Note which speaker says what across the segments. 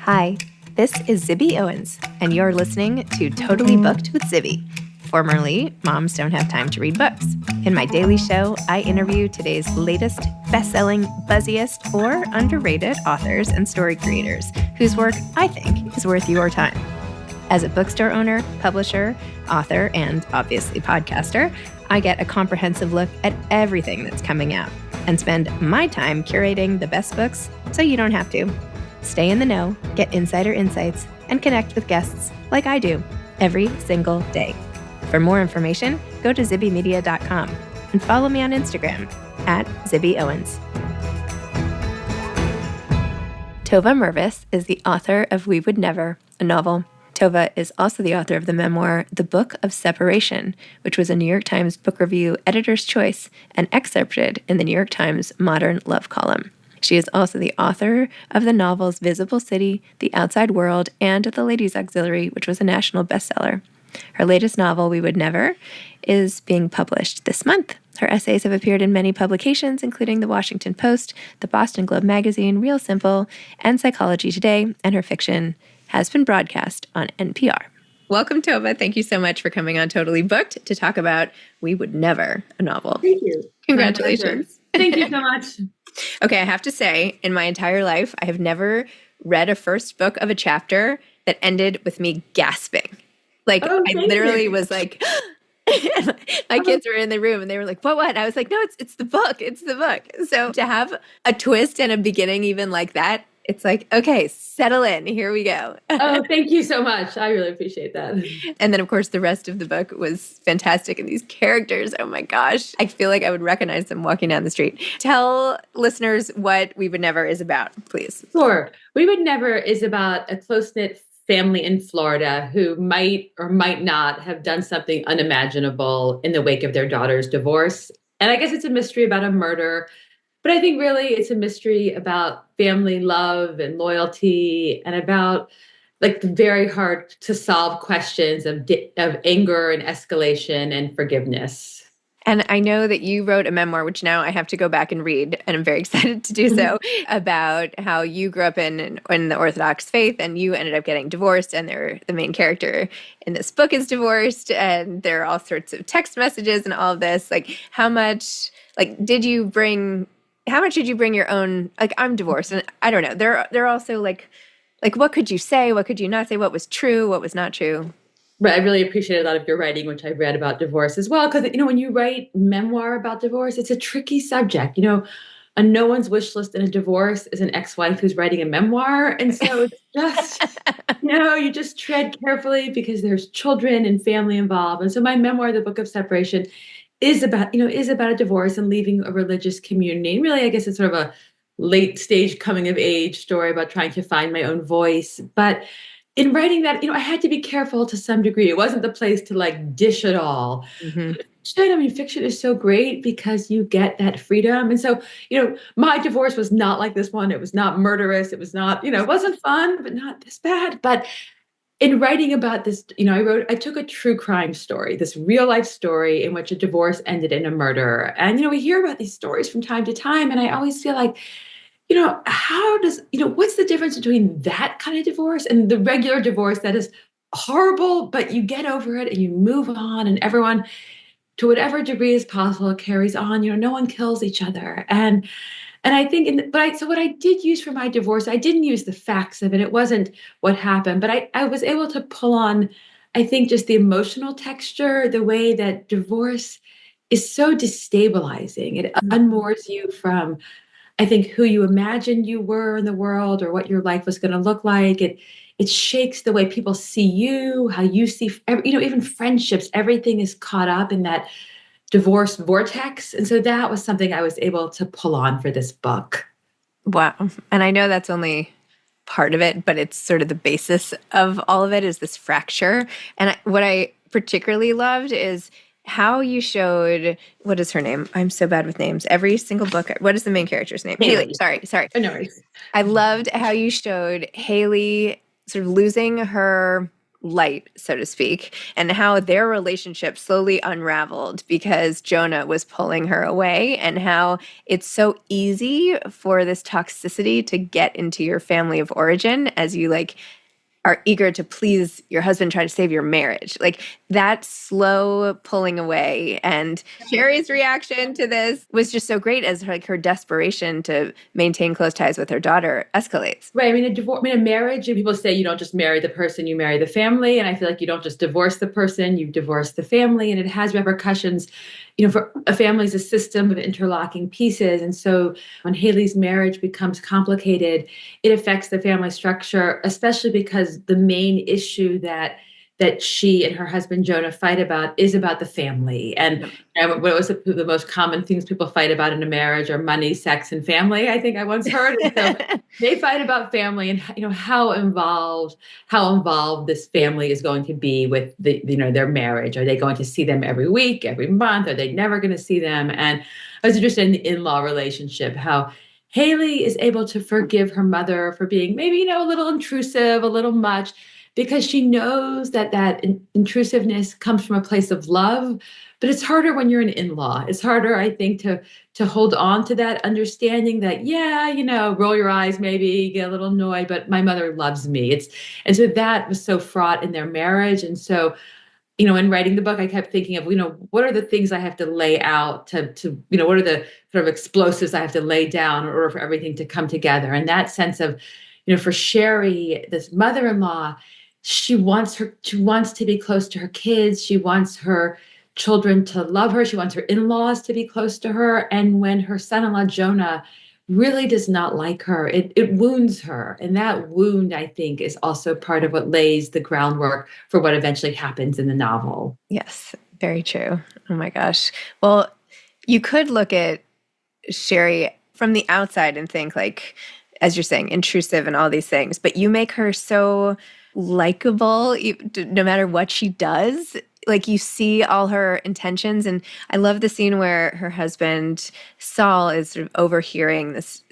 Speaker 1: Hi, this is Zibby Owens, and you're listening to Totally Booked with Zibby, formerly Moms Don't Have Time to Read Books. In my daily show, I interview today's latest best-selling, buzziest, or underrated authors and story creators whose work I think is worth your time. As a bookstore owner, publisher, author, and obviously podcaster, I get a comprehensive look at everything that's coming out and spend my time curating the best books so you don't have to. Stay in the know, get insider insights, and connect with guests like I do every single day. For more information, go to zibbymedia.com and follow me on Instagram at Zibby Owens. Tova Mirvis is the author of We Would Never, a novel. Tova is also the author of the memoir The Book of Separation, which was a New York Times Book Review Editor's Choice and excerpted in the New York Times Modern Love column. She is also the author of the novels Visible City, The Outside World, and The Ladies' Auxiliary, which was a national bestseller. Her latest novel, We Would Never, is being published this month. Her essays have appeared in many publications, including The Washington Post, The Boston Globe Magazine, Real Simple, and Psychology Today, and her fiction has been broadcast on NPR. Welcome, Tova. Thank you so much for coming on Totally Booked to talk about We Would Never, a novel.
Speaker 2: Thank you.
Speaker 1: Congratulations.
Speaker 2: Thank you so much.
Speaker 1: Okay, I have to say, in my entire life, I have never read a first book of a chapter that ended with me gasping. Like, I literally was like, my kids were in the room and they were like, what? I was like, no, it's the book. It's the book. So to have a twist and a beginning even like that, it's like, okay, settle in. Here we go.
Speaker 2: Oh, thank you so much. I really appreciate that.
Speaker 1: And then, of course, the rest of the book was fantastic. And these characters, oh my gosh, I feel like I would recognize them walking down the street. Tell listeners what We Would Never is about, please.
Speaker 2: Sure. We Would Never is about a close-knit family in Florida who might or might not have done something unimaginable in the wake of their daughter's divorce. And I guess it's a mystery about a murder. But I think really it's a mystery about family love and loyalty and about like the very hard to solve questions of anger and escalation and forgiveness.
Speaker 1: And I know that you wrote a memoir, which now I have to go back and read, and I'm very excited to do so, about how you grew up in the Orthodox faith and you ended up getting divorced, and the main character in this book is divorced, and there are all sorts of text messages and all of this. Like, how much did you bring your own, like, I'm divorced, and I don't know, they're also like what could you say, what could you not say, what was true, what was not true?
Speaker 2: Right. I really appreciate a lot of your writing, which I read about divorce as well. Because, when you write memoir about divorce, it's a tricky subject. A no one's wish list in a divorce is an ex-wife who's writing a memoir. And so it's just, you just tread carefully because there's children and family involved. And so my memoir, The Book of Separation, is about a divorce and leaving a religious community. And really, I guess it's sort of a late stage coming of age story about trying to find my own voice. But in writing that, I had to be careful to some degree. It wasn't the place to dish it all. Mm-hmm. Fiction is so great because you get that freedom. And so, my divorce was not like this one. It was not murderous. It was not, it wasn't fun, but not this bad. But in writing about this, I took a true crime story, this real life story in which a divorce ended in a murder. And, we hear about these stories from time to time. And I always feel like, what's the difference between that kind of divorce and the regular divorce that is horrible, but you get over it and you move on and everyone, to whatever degree is possible, carries on. No one kills each other. And I think, so what I did use for my divorce, I didn't use the facts of it. It wasn't what happened, but I was able to pull on, I think, just the emotional texture, the way that divorce is so destabilizing. It unmoors you from, I think, who you imagined you were in the world or what your life was going to look like. It shakes the way people see you, how you see, even friendships. Everything is caught up in that divorce vortex. And so that was something I was able to pull on for this book.
Speaker 1: Wow. And I know that's only part of it, but it's sort of the basis of all of it is this fracture. And what I particularly loved is how you showed, what is her name? I'm so bad with names. Every single book. What is the main character's name? Haley. Sorry.
Speaker 2: No worries.
Speaker 1: I loved how you showed Haley sort of losing her light, so to speak, and how their relationship slowly unraveled because Jonah was pulling her away, and how it's so easy for this toxicity to get into your family of origin as you like are eager to please your husband, try to save your marriage. Like that slow pulling away. And Sherry's reaction to this was just so great as like her desperation to maintain close ties with her daughter escalates.
Speaker 2: Right. I mean, a marriage, and people say you don't just marry the person, you marry the family. And I feel like you don't just divorce the person, you divorce the family. And it has repercussions. For a family is a system of interlocking pieces. And so when Haley's marriage becomes complicated, it affects the family structure, especially because the main issue that she and her husband Jonah fight about is about the family. And what was the most common things people fight about in a marriage are money, sex, and family, I think I once heard. So they fight about family and how involved this family is going to be with their marriage. Are they going to see them every week, every month? Are they never going to see them? And I was interested in the in-law relationship, how Haley is able to forgive her mother for being maybe a little intrusive, a little much, because she knows that intrusiveness comes from a place of love. But it's harder when you're an in-law. It's harder, I think, to hold on to that understanding that, roll your eyes, maybe get a little annoyed, but my mother loves me. And so that was so fraught in their marriage. And so, in writing the book, I kept thinking of, what are the things I have to lay out to what are the sort of explosives I have to lay down in order for everything to come together. And that sense of, for Sherry, this mother-in-law, she wants to be close to her kids. She wants her children to love her. She wants her in-laws to be close to her. And when her son-in-law, Jonah, really does not like her, it wounds her. And that wound, I think, is also part of what lays the groundwork for what eventually happens in the novel.
Speaker 1: Yes, very true. Oh my gosh. Well, you could look at Sherry from the outside and think like, as you're saying, intrusive and all these things, but you make her so likable no matter what she does. Like you see all her intentions. And I love the scene where her husband Saul is sort of overhearing this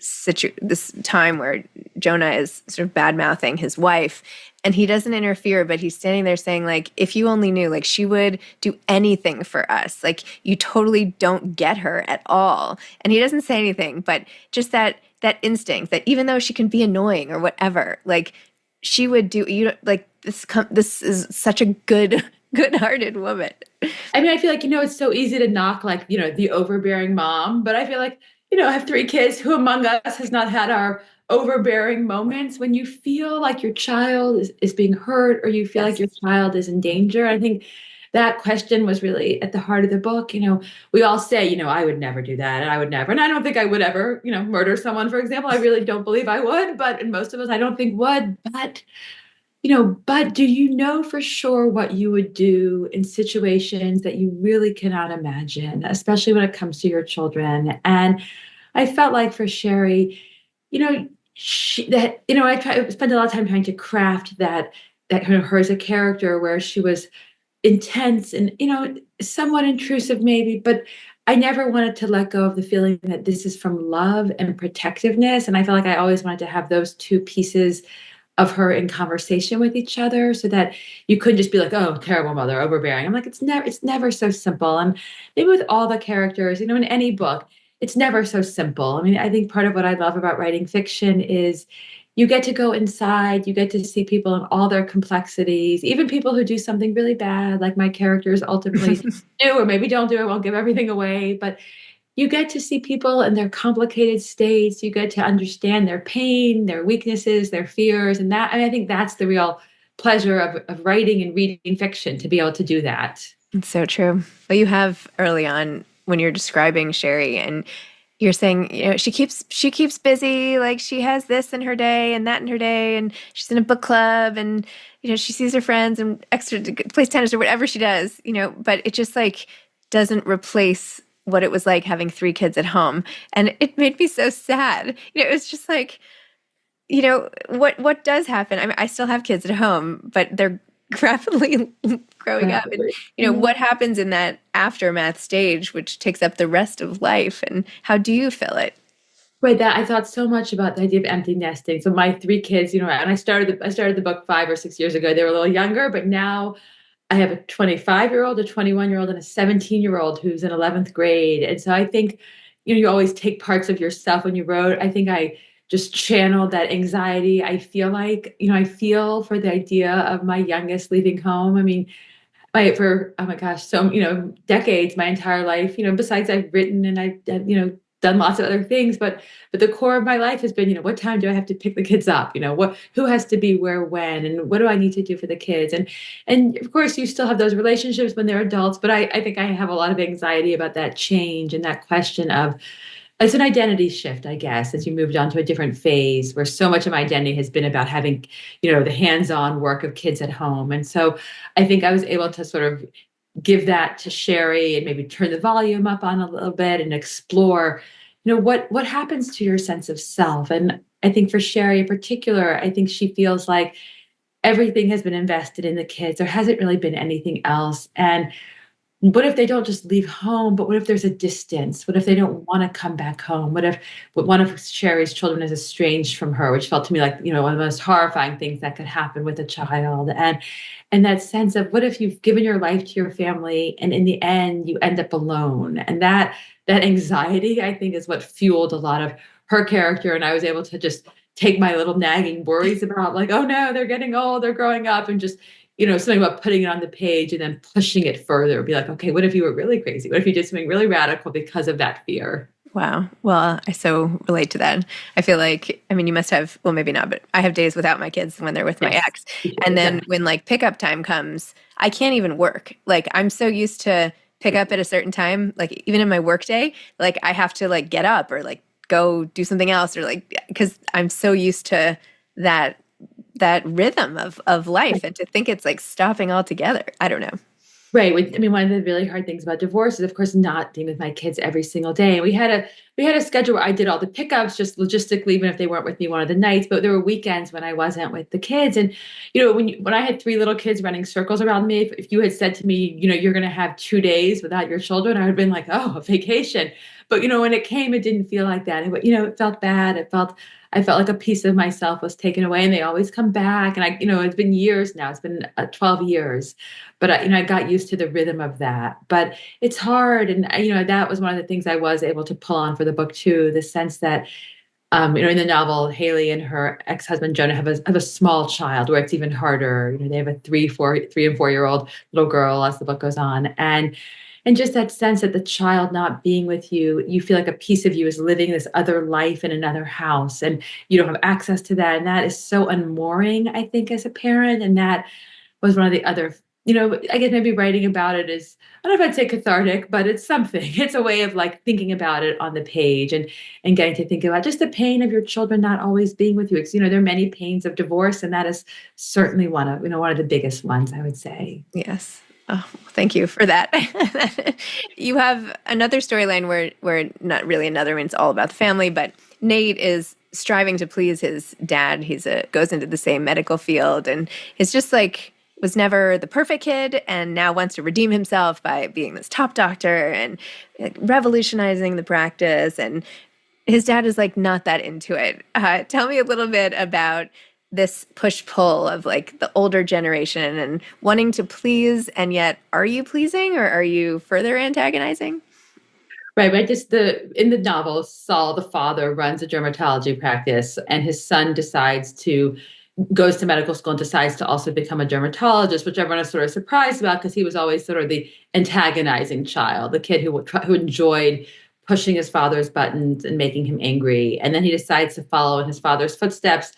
Speaker 1: time where Jonah is sort of bad-mouthing his wife, and he doesn't interfere, but he's standing there saying like, if you only knew, like she would do anything for us. Like you totally don't get her at all. And he doesn't say anything, but just that instinct that even though she can be annoying or whatever, like she would do, like this is such a good-hearted woman.
Speaker 2: I mean, I feel like, it's so easy to knock like, the overbearing mom, but I feel like, I have 3 kids. Who among us has not had our overbearing moments when you feel like your child is being hurt, or you feel like your child is in danger? I think that question was really at the heart of the book. We all say, I would never do that, and I would never, and I don't think I would ever, murder someone, for example. I really don't believe I would, but most of us, I don't think would. But do you know for sure what you would do in situations that you really cannot imagine, especially when it comes to your children? And I felt like for Sherry, I spent a lot of time trying to craft that her as a character where she was intense and, somewhat intrusive maybe, but I never wanted to let go of the feeling that this is from love and protectiveness. And I felt like I always wanted to have those two pieces of her in conversation with each other, so that you couldn't just be like, oh, terrible mother, overbearing. I'm like, it's never so simple. And maybe with all the characters, in any book, it's never so simple. I mean, I think part of what I love about writing fiction is you get to go inside, you get to see people in all their complexities, even people who do something really bad, like my characters ultimately do, or maybe don't do. I won't give everything away, but you get to see people in their complicated states. You get to understand their pain, their weaknesses, their fears. And I think that's the real pleasure of writing and reading fiction, to be able to do that.
Speaker 1: It's so true. But you have early on when you're describing Sherry, and you're saying, she keeps busy. Like she has this in her day and that in her day, and she's in a book club, and, she sees her friends and plays tennis or whatever she does, but it just like doesn't replace what it was like having 3 kids at home. And it made me so sad. It was just like, what does happen? I mean, I still have kids at home, but they're rapidly growing up. And, what happens in that aftermath stage, which takes up the rest of life, and how do you feel it?
Speaker 2: Right, that I thought so much about the idea of empty nesting. So my three kids, and I started the book 5 or 6 years ago. They were a little younger, but now I have a 25-year-old, a 21-year-old, and a 17-year-old who's in 11th grade. And so I think, you always take parts of yourself when you wrote. I think I just channeled that anxiety. I feel like, I feel for the idea of my youngest leaving home. I mean, for oh my gosh, so decades, my entire life, besides I've written and I've done lots of other things, but the core of my life has been, what time do I have to pick the kids up? Who has to be where, when, and what do I need to do for the kids? And of course you still have those relationships when they're adults, but I think I have a lot of anxiety about that change and that question of, it's an identity shift, I guess, as you moved on to a different phase where so much of my identity has been about having, the hands-on work of kids at home. And so I think I was able to sort of give that to Sherry and maybe turn the volume up on a little bit and explore, what happens to your sense of self. And I think for Sherry in particular, I think she feels like everything has been invested in the kids. There hasn't really been anything else. And what if they don't just leave home, but what if there's a distance? What if they don't want to come back home? What if one of Sherry's children is estranged from her, which felt to me like, one of the most horrifying things that could happen with a child. And that sense of what if you've given your life to your family and in the end you end up alone? And that anxiety, I think, is what fueled a lot of her character. And I was able to just take my little nagging worries about like, oh no, they're getting old, they're growing up, and just something about putting it on the page and then pushing it further. Be like, okay, what if you were really crazy? What if you did something really radical because of that fear?
Speaker 1: Wow. Well, I so relate to that. I feel like, I mean, you must have, well, maybe not, but I have days without my kids when they're with my
Speaker 2: Yes.
Speaker 1: ex. And then when like pickup time comes, I can't even work. Like I'm so used to pick up at a certain time, like even in my work day, like I have to like get up or like go do something else or like, because I'm so used to that rhythm of life, and to think it's like stopping altogether. I don't know.
Speaker 2: Right. I mean, one of the really hard things about divorce is, of course, not being with my kids every single day. We had a schedule where I did all the pickups just logistically, even if they weren't with me one of the nights. But there were weekends when I wasn't with the kids, and when I had three little kids running circles around me, if you had said to me, you're going to have 2 days without your children, I would have been like, oh, a vacation. But when it came, it didn't feel like that. It felt bad. I felt like a piece of myself was taken away, and they always come back. And it's been years now. It's been 12 years, but I got used to the rhythm of that. But it's hard, and that was one of the things I was able to pull on for the book too. The sense that in the novel, Haley and her ex-husband Jonah have a small child, where it's even harder. They have a 3 and 4 year old little girl as the book goes on, and just that sense that the child not being with you, you feel like a piece of you is living this other life in another house, and you don't have access to that. And that is so unmooring, I think, as a parent. And that was one of the other, I guess maybe writing about it is, I don't know if I'd say cathartic, but it's something. It's a way of like thinking about it on the page, and getting to think about just the pain of your children not always being with you. Because, there are many pains of divorce, and that is certainly one of the biggest ones, I would say.
Speaker 1: Yes. Oh, thank you for that. You have another storyline where not really another, I mean, it's all about the family, but Nate is striving to please his dad. He's goes into the same medical field, and is just like, was never the perfect kid, and now wants to redeem himself by being this top doctor and like, revolutionizing the practice. And his dad is like not that into it. Tell me a little bit about this push-pull of like the older generation and wanting to please, and yet are you pleasing or are you further antagonizing?
Speaker 2: Right. Just in the novel, Saul, the father, runs a dermatology practice, and his son goes to medical school and decides to also become a dermatologist, which everyone is sort of surprised about because he was always sort of the antagonizing child, the kid who enjoyed pushing his father's buttons and making him angry. And then he decides to follow in his father's footsteps,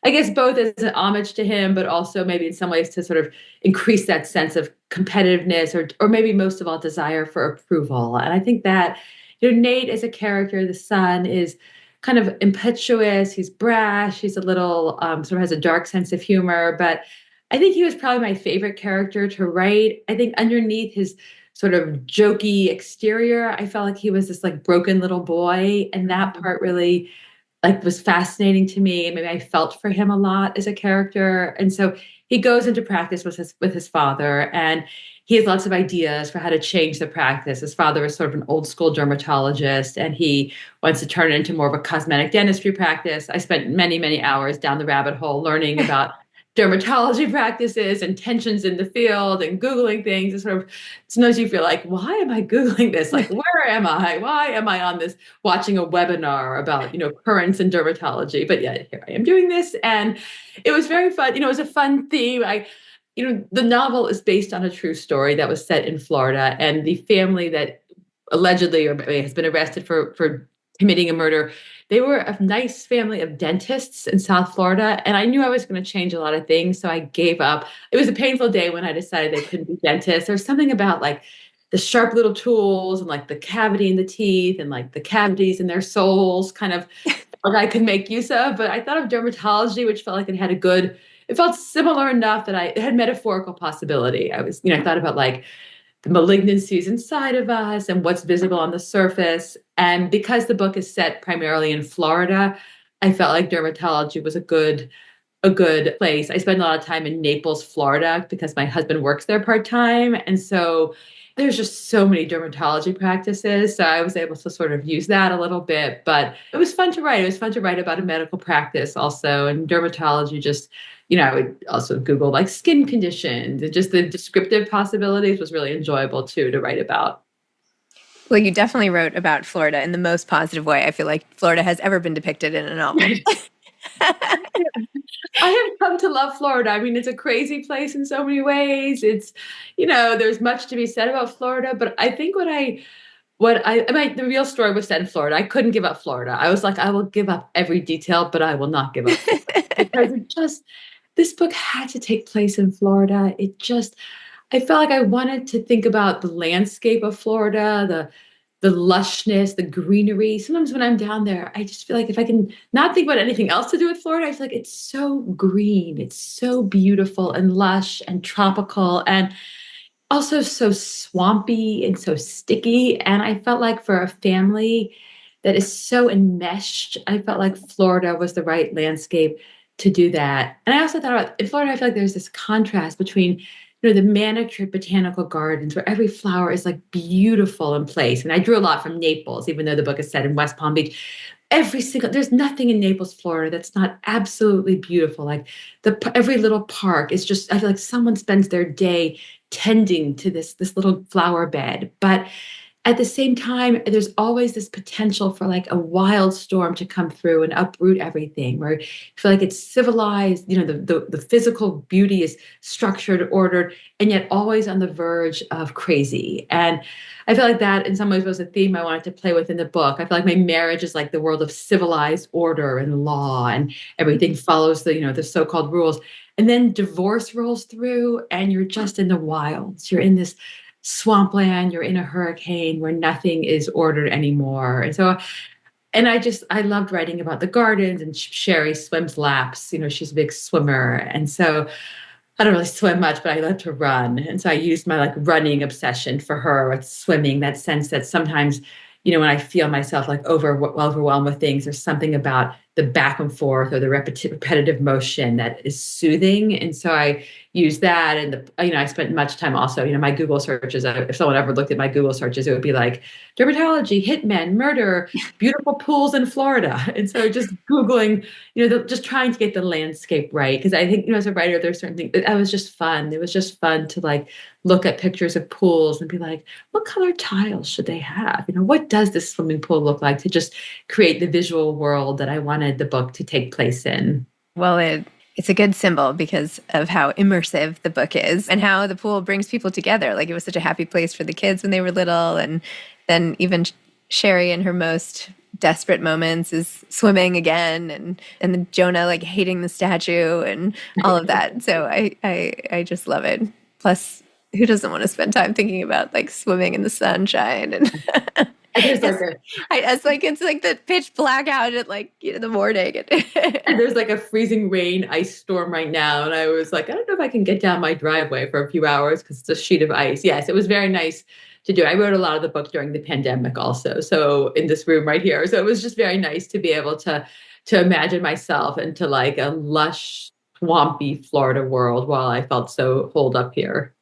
Speaker 2: I guess both as an homage to him, but also maybe in some ways to sort of increase that sense of competitiveness, or maybe most of all desire for approval. And I think that, Nate as a character, the son, is kind of impetuous. He's brash. He's a little sort of has a dark sense of humor, but I think he was probably my favorite character to write. I think underneath his sort of jokey exterior, I felt like he was this like broken little boy, and that part really like was fascinating to me. Maybe I felt for him a lot as a character. And so he goes into practice with his father, and he has lots of ideas for how to change the practice. His father is sort of an old school dermatologist, and he wants to turn it into more of a cosmetic dentistry practice. I spent many, many hours down the rabbit hole learning about dermatology practices and tensions in the field and Googling things. And sort of sometimes you feel like, why am I Googling this? Like, where am I? Why am I on this watching a webinar about, currents in dermatology? But yeah, here I am doing this. And it was very fun. It was a fun theme. The novel is based on a true story that was set in Florida, and the family that allegedly or has been arrested for committing a murder, they were a nice family of dentists in South Florida. And I knew I was going to change a lot of things. So I gave up. It was a painful day when I decided they couldn't be dentists. There's something about like the sharp little tools and like the cavity in the teeth and like the cavities in their souls kind of like I could make use of. But I thought of dermatology, which felt like it felt similar enough that it had metaphorical possibility. I thought about like the malignancies inside of us and what's visible on the surface. And because the book is set primarily in Florida, I felt like dermatology was a good place. I spend a lot of time in Naples, Florida, because my husband works there part-time. And so there's just so many dermatology practices. So I was able to sort of use that a little bit, but it was fun to write. It was fun to write about a medical practice also. And dermatology just, I would also Google like skin conditions, and just the descriptive possibilities was really enjoyable too to write about.
Speaker 1: Well, you definitely wrote about Florida in the most positive way I feel like Florida has ever been depicted in a novel.
Speaker 2: I have come to love Florida. I mean, it's a crazy place in so many ways. It's, there's much to be said about Florida, but I think the real story was set in Florida. I couldn't give up Florida. I was like, I will give up every detail, but I will not give up Florida because this book had to take place in Florida. I felt like I wanted to think about the landscape of Florida, the lushness, the greenery. Sometimes when I'm down there, I just feel like if I can not think about anything else to do with Florida, I feel like it's so green, it's so beautiful and lush and tropical and also so swampy and so sticky. And I felt like for a family that is so enmeshed, I felt like Florida was the right landscape to do that. And I also thought about in Florida, I feel like there's this contrast between the manicured botanical gardens where every flower is like beautiful in place. And I drew a lot from Naples, even though the book is set in West Palm Beach. There's nothing in Naples, Florida that's not absolutely beautiful. Like every little park is just, I feel like someone spends their day tending to this little flower bed. But at the same time, there's always this potential for like a wild storm to come through and uproot everything, where you feel like it's civilized, the physical beauty is structured, ordered, and yet always on the verge of crazy. And I feel like that in some ways was a theme I wanted to play with in the book. I feel like my marriage is like the world of civilized order and law, and everything follows the so-called rules. And then divorce rolls through and you're just in the wilds. You're in this swampland, you're in a hurricane where nothing is ordered anymore. And I loved writing about the gardens, and Sherry swims laps, she's a big swimmer. And so I don't really swim much, but I love to run. And so I used my like running obsession for her with swimming, that sense that sometimes, when I feel myself like overwhelmed with things, there's something about the back and forth or the repetitive motion that is soothing. And so I use that. And, I spent much time also, my Google searches, if someone ever looked at my Google searches, it would be like dermatology, hitmen, murder, beautiful pools in Florida. And so just Googling, just trying to get the landscape right. Because I think, as a writer, there's certain things that was just fun. It was just fun to like look at pictures of pools and be like, what color tiles should they have? What does this swimming pool look like, to just create the visual world that I wanted the book to take place in.
Speaker 1: Well, it's a good symbol because of how immersive the book is and how the pool brings people together. Like it was such a happy place for the kids when they were little. And then even Sherry in her most desperate moments is swimming again, and then Jonah like hating the statue and all of that. So I just love it. Plus, who doesn't want to spend time thinking about like swimming in the sunshine and it's like the pitch black out at like the morning.
Speaker 2: And there's like a freezing rain ice storm right now, and I was like, I don't know if I can get down my driveway for a few hours because it's a sheet of ice. Yes, it was very nice to do. I wrote a lot of the book during the pandemic also, so in this room right here. So it was just very nice to be able to to imagine myself into like a lush, swampy Florida world while I felt so holed up here.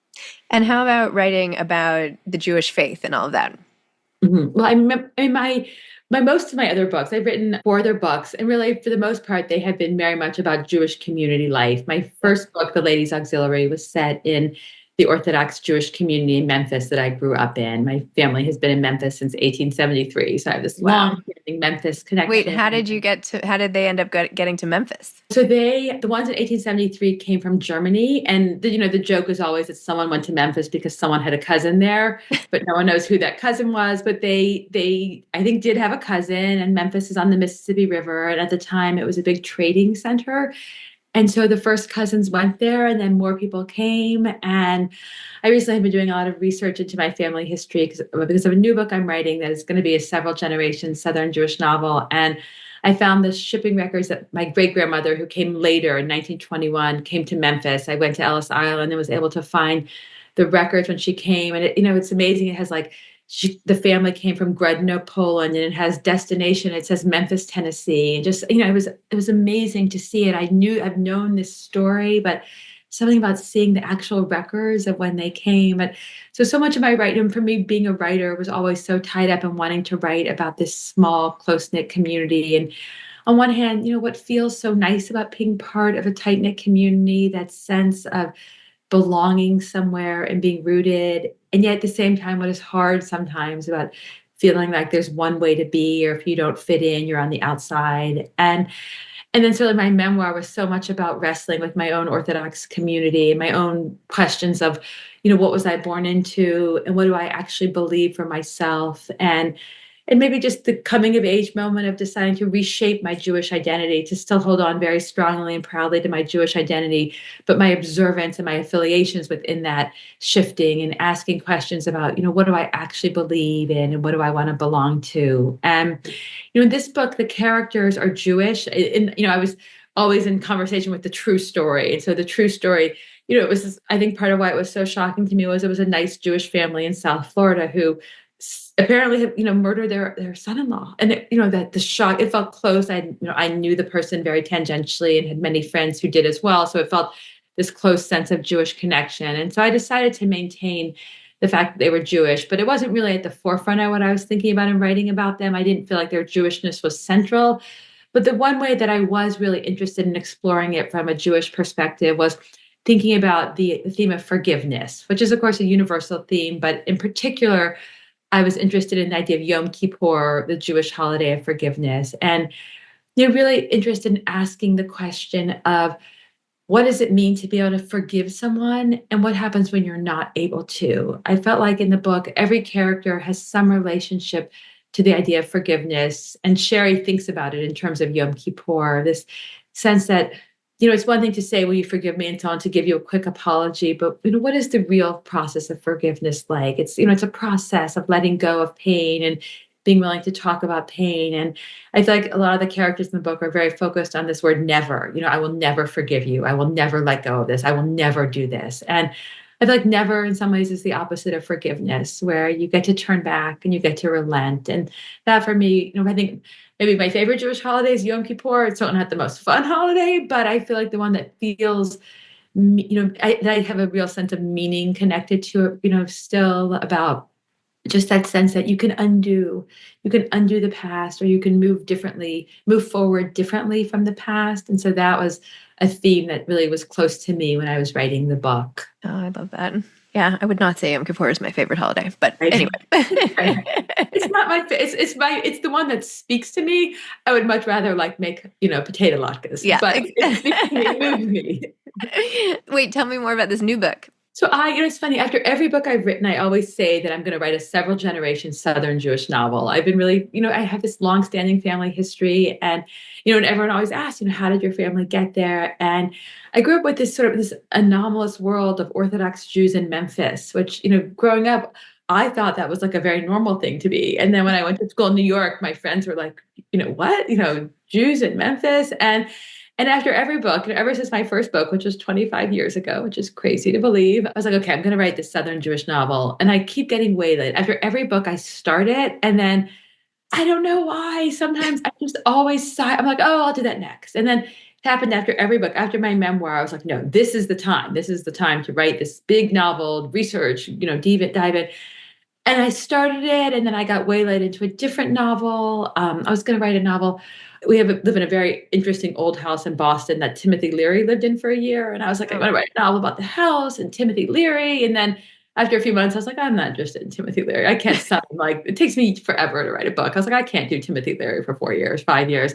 Speaker 1: And how about writing about the Jewish faith and all of that?
Speaker 2: Well, in my most of my other books, I've written 4 other books, and really, for the most part, they have been very much about Jewish community life. My first book, The Ladies' Auxiliary, was set in the Orthodox Jewish community in Memphis that I grew up in. My family has been in Memphis since 1873, so I have this long-standing Memphis connection.
Speaker 1: Wait, how did they end up getting to Memphis?
Speaker 2: So the ones in 1873 came from Germany, and the joke is always that someone went to Memphis because someone had a cousin there, but no one knows who that cousin was. But they I think did have a cousin, and Memphis is on the Mississippi River, and at the time it was a big trading center. And so the first cousins went there, and then more people came. And I recently have been doing a lot of research into my family history because of a new book I'm writing that is going to be a several generations Southern Jewish novel. And I found the shipping records that my great grandmother, who came later in 1921, came to Memphis. I went to Ellis Island and was able to find the records when she came. And it's amazing. It has like the family came from Grodno, Poland, and it has destination. It says Memphis, Tennessee, and just it was amazing to see it. I've known this story, but something about seeing the actual records of when they came. But so much of my writing, for me, being a writer, was always so tied up in wanting to write about this small, close knit community. And on one hand, what feels so nice about being part of a tight knit community, that sense of belonging somewhere and being rooted. And yet at the same time, what is hard sometimes about feeling like there's one way to be, or if you don't fit in, you're on the outside. And then certainly my memoir was so much about wrestling with my own Orthodox community and my own questions of, what was I born into, and what do I actually believe for myself? And maybe just the coming of age moment of deciding to reshape my Jewish identity, to still hold on very strongly and proudly to my Jewish identity, but my observance and my affiliations within that shifting, and asking questions about, what do I actually believe in, and what do I want to belong to? And, in this book, the characters are Jewish. And, I was always in conversation with the true story. And so the true story, it was, I think part of why it was so shocking to me was it was a nice Jewish family in South Florida who apparently had murdered their son-in-law. And that the shock, it felt close. I knew the person very tangentially and had many friends who did as well, so it felt this close sense of Jewish connection. And so I decided to maintain the fact that they were Jewish, but it wasn't really at the forefront of what I was thinking about in writing about them. I didn't feel like their Jewishness was central. But the one way that I was really interested in exploring it from a Jewish perspective was thinking about the theme of forgiveness, which is, of course, a universal theme, but in particular, I was interested in the idea of Yom Kippur, the Jewish holiday of forgiveness, and really interested in asking the question of, what does it mean to be able to forgive someone, and what happens when you're not able to? I felt like in the book, every character has some relationship to the idea of forgiveness, and Sherry thinks about it in terms of Yom Kippur, this sense that it's one thing to say, will you forgive me, and so on, to give you a quick apology, but what is the real process of forgiveness like? It's, it's a process of letting go of pain and being willing to talk about pain. And I feel like a lot of the characters in the book are very focused on this word never. I will never forgive you. I will never let go of this. I will never do this. And I feel like never in some ways is the opposite of forgiveness, where you get to turn back and you get to relent. And that for me, I think maybe my favorite Jewish holiday is Yom Kippur. It's certainly not the most fun holiday, but I feel like the one that feels, that I have a real sense of meaning connected to it, still about just that sense that you can undo the past, or you can move forward differently from the past. And so that was a theme that really was close to me when I was writing the book.
Speaker 1: Oh, I love that. Yeah, I would not say Yom Kippur is my favorite holiday, but anyway.
Speaker 2: It's not my it's the one that speaks to me. I would much rather make potato latkes.
Speaker 1: Yeah,
Speaker 2: but it moves me.
Speaker 1: Wait, tell me more about this new book.
Speaker 2: So it's funny, after every book I've written, I always say that I'm going to write a several generation Southern Jewish novel. I've been really, I have this longstanding family history, and, and everyone always asks, how did your family get there? And I grew up with this anomalous world of Orthodox Jews in Memphis, which, growing up, I thought that was like a very normal thing to be. And then when I went to school in New York, my friends were like, what, Jews in Memphis? And after every book, ever since my first book, which was 25 years ago, which is crazy to believe, I was like, okay, I'm going to write this Southern Jewish novel. And I keep getting waylaid. After every book, I start it, and then I don't know why. Sometimes I just always sigh. I'm like, oh, I'll do that next. And then it happened after every book. After my memoir, I was like, no, this is the time. This is the time to write this big novel, research, dive in. And I started it, and then I got waylaid into a different novel. I was going to write a novel. Live in a very interesting old house in Boston that Timothy Leary lived in for a year. And I was like, I want to write a novel about the house and Timothy Leary. And then after a few months, I was like, I'm not interested in Timothy Leary. I can't stop. Like, it takes me forever to write a book. I was like, I can't do Timothy Leary for 4 years, 5 years.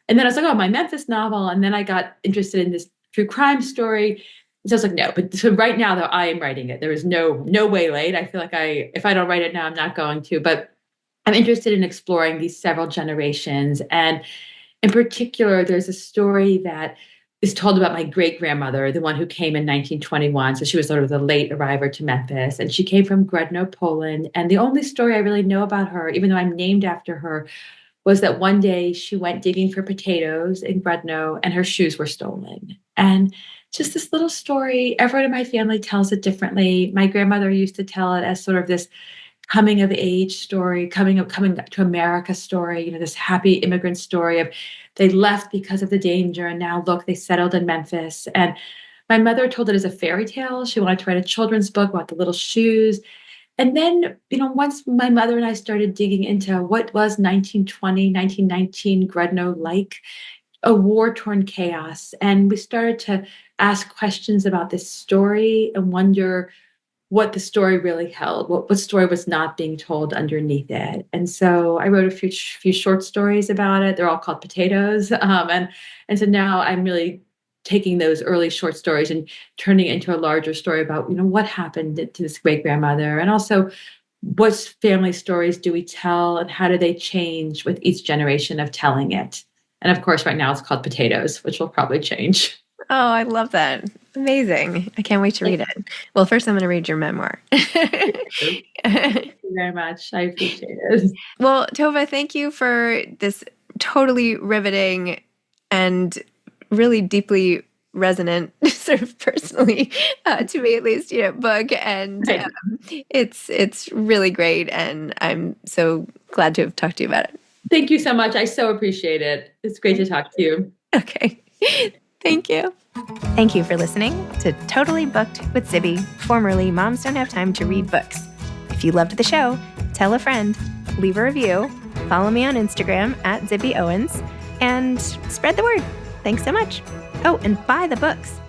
Speaker 2: And then I was like, oh, my Memphis novel. And then I got interested in this true crime story. So I was like, no, but so right now though, I am writing it. There is no way late. I feel like if I don't write it now, I'm not going to, but I'm interested in exploring these several generations. And in particular, there's a story that is told about my great grandmother, the one who came in 1921. So she was sort of the late arriver to Memphis, and she came from Grodno, Poland. And the only story I really know about her, even though I'm named after her, was that one day she went digging for potatoes in Grodno and her shoes were stolen. And just this little story. Everyone in my family tells it differently. My grandmother used to tell it as sort of this coming of age story, coming to America story, this happy immigrant story of they left because of the danger and now look, they settled in Memphis. And my mother told it as a fairy tale. She wanted to write a children's book about the little shoes. And then, once my mother and I started digging into what was 1920, 1919 Grodno like, a war-torn chaos. And we started to ask questions about this story and wonder what the story really held, what story was not being told underneath it. And so I wrote a few short stories about it. They're all called Potatoes. And so now I'm really taking those early short stories and turning it into a larger story about, what happened to this great grandmother, and also what family stories do we tell and how do they change with each generation of telling it. And of course, right now it's called Potatoes, which will probably change.
Speaker 1: Oh, I love that. Amazing. I can't wait to read it. Well, first I'm going to read your memoir.
Speaker 2: Thank you very much. I appreciate it.
Speaker 1: Well, Tova, thank you for this totally riveting and really deeply resonant, sort of personally, to me at least, book. And it's really great. And I'm so glad to have talked to you about it.
Speaker 2: Thank you so much. I so appreciate it. It's great to talk to you.
Speaker 1: Okay. Thank you. Thank you for listening to Totally Booked with Zibby, formerly Moms Don't Have Time to Read Books. If you loved the show, tell a friend, leave a review, follow me on Instagram at Zibby Owens, and spread the word. Thanks so much. Oh, and buy the books.